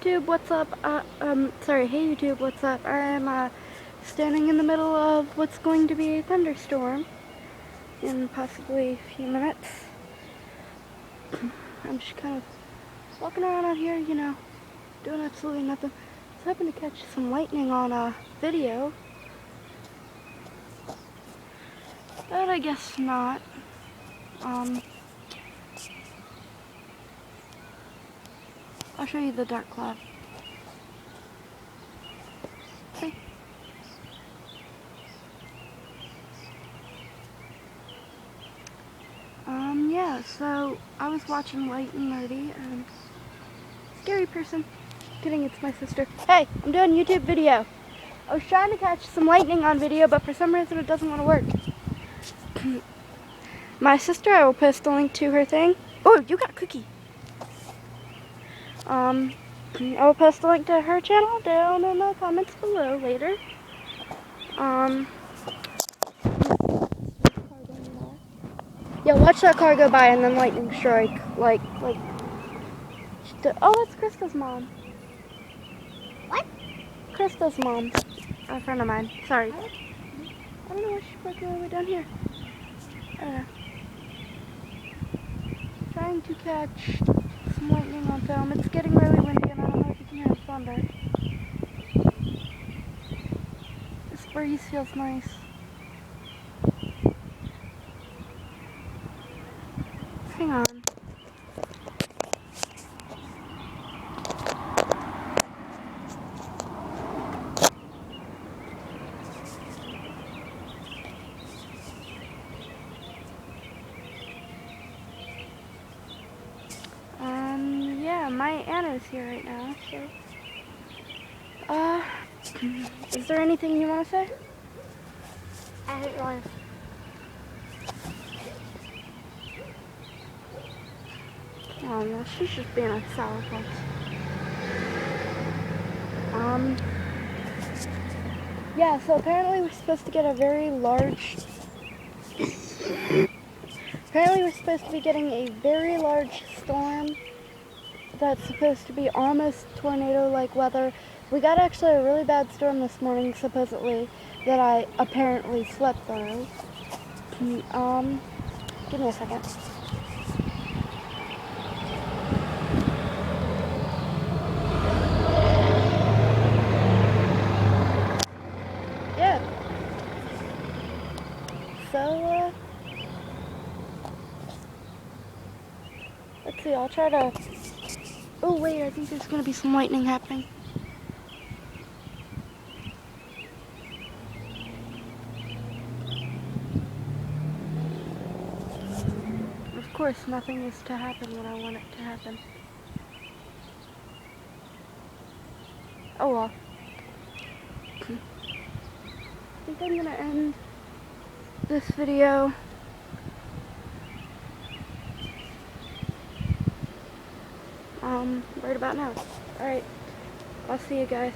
YouTube, what's up? Hey YouTube, what's up? I'm standing in the middle of what's going to be a thunderstorm in possibly a few minutes. I'm just kind of walking around out here, you know, doing absolutely nothing. I was hoping to catch some lightning on a video, but I guess not. I'll show you the dark cloud. See? Yeah, so I was watching Light and Nerdy and scary person. Kidding, it's my sister. Hey, I'm doing a YouTube video. I was trying to catch some lightning on video, but for some reason it doesn't want to work. My sister, I will post the link to her thing. Oh, you got a cookie. I will post the link to her channel down in the comments below later. Yeah, watch that car go by and then lightning strike. Like. Oh, that's Krista's mom. What? Krista's mom. A friend of mine. Sorry. I don't know why she broke all the way down here. Trying to catch some lightning on film. It's getting really windy and I don't know if you can hear the thunder. This breeze feels nice. Hang on. Yeah, my Anna's here right now, so. Is there anything you want to say? I don't know. Oh no, she's just being a sourpuss. Yeah, so apparently we're supposed to get a very large... Apparently we're supposed to be getting a very large storm that's supposed to be almost tornado-like weather. We got actually a really bad storm this morning, supposedly, that I apparently slept through. Give me a second. Yeah. So, let's see, I'll try to... Oh, wait, I think there's going to be some lightning happening. Of course, nothing is to happen when I want it to happen. Oh well. I think I'm gonna end this video. Right about now. Alright. I'll see you guys.